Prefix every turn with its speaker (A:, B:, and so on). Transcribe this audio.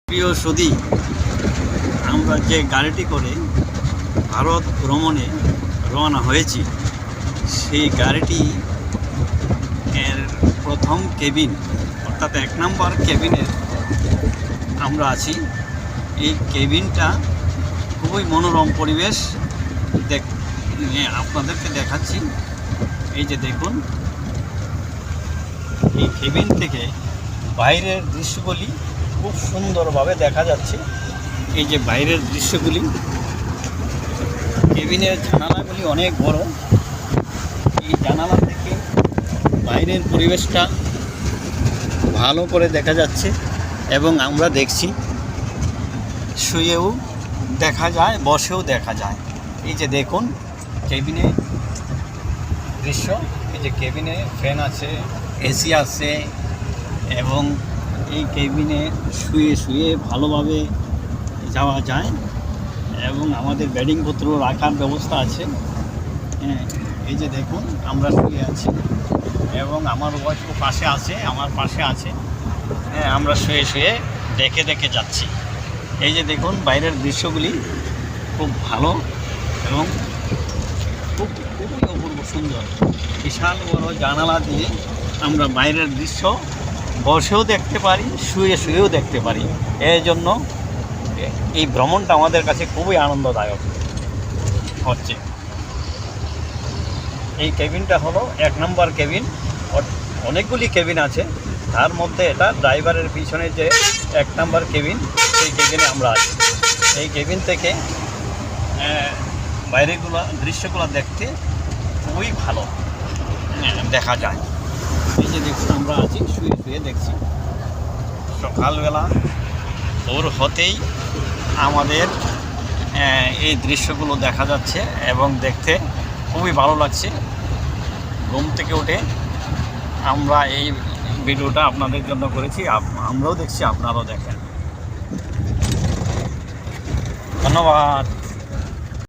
A: প্রিয় সুধী, আমরা যে গাড়িটি করে ভারত ভ্রমণে রওনা হয়েছি, সেই গাড়িটি এর প্রথম কেবিন অর্থাৎ 1 নম্বর কেবিনে আমরা আছি। এই কেবিনটা খুবই মনোরম পরিবেশ আপনাদেরকে দেখাচ্ছি। এই যে দেখুন, এই কেবিন থেকে বাইরের দৃশ্যগুলি খুব সুন্দরভাবে দেখা যাচ্ছে। এই যে বাইরের দৃশ্যগুলি, কেবিনের জানালাগুলি অনেক বড়। এই জানালা থেকে বাইরের পরিবেশটা ভালো করে দেখা যাচ্ছে এবং আমরা দেখছি, শুয়েও দেখা যায়, বসেও দেখা যায়। এই যে দেখুন কেবিনে দৃশ্য, এই যে কেবিনে ফ্যান আছে, এসি আছে এবং এই কেবিনে শুয়ে শুয়ে ভালোভাবে যাওয়া যায় এবং আমাদের বেডিংপত্র রাখার ব্যবস্থা আছে। এই যে দেখুন আমরা শুয়ে আছি এবং আমার ওয়াইফও পাশে আছে, আমার পাশে আছে। আমরা শুয়ে শুয়ে দেখে দেখে যাচ্ছি। এই যে দেখুন বাইরের দৃশ্যগুলি খুব ভালো এবং খুবই অপূর্ব সুন্দর। বিশাল বড় জানালা দিয়ে আমরা বাইরের দৃশ্য বসেও দেখতে পারি, শুয়ে শুয়েও দেখতে পারি। এই জন্য এই ভ্রমণটা আমাদের কাছে খুবই আনন্দদায়ক হচ্ছে। এই কেবিনটা হলো 1 নম্বর কেবিন। অনেকগুলি কেবিন আছে, তার মধ্যে এটা ড্রাইভারের পিছনে যে 1 নম্বর কেবিন, সেই কেবিনে আমরা আছি। এই কেবিন থেকে বাইরেগুলো দৃশ্যগুলো দেখতে খুবই ভালো দেখা যায়। এই যে দেখুন আমরা আছি, শুয়ে শুয়ে দেখছি। সকালবেলা ভোর হতেই আমাদের এই দৃশ্যগুলো দেখা যাচ্ছে এবং দেখতে খুবই ভালো লাগছে। ঘুম থেকে উঠে আমরা এই ভিডিওটা আপনাদের জন্য করেছি, আমরাও দেখছি, আপনারাও দেখেন। ধন্যবাদ।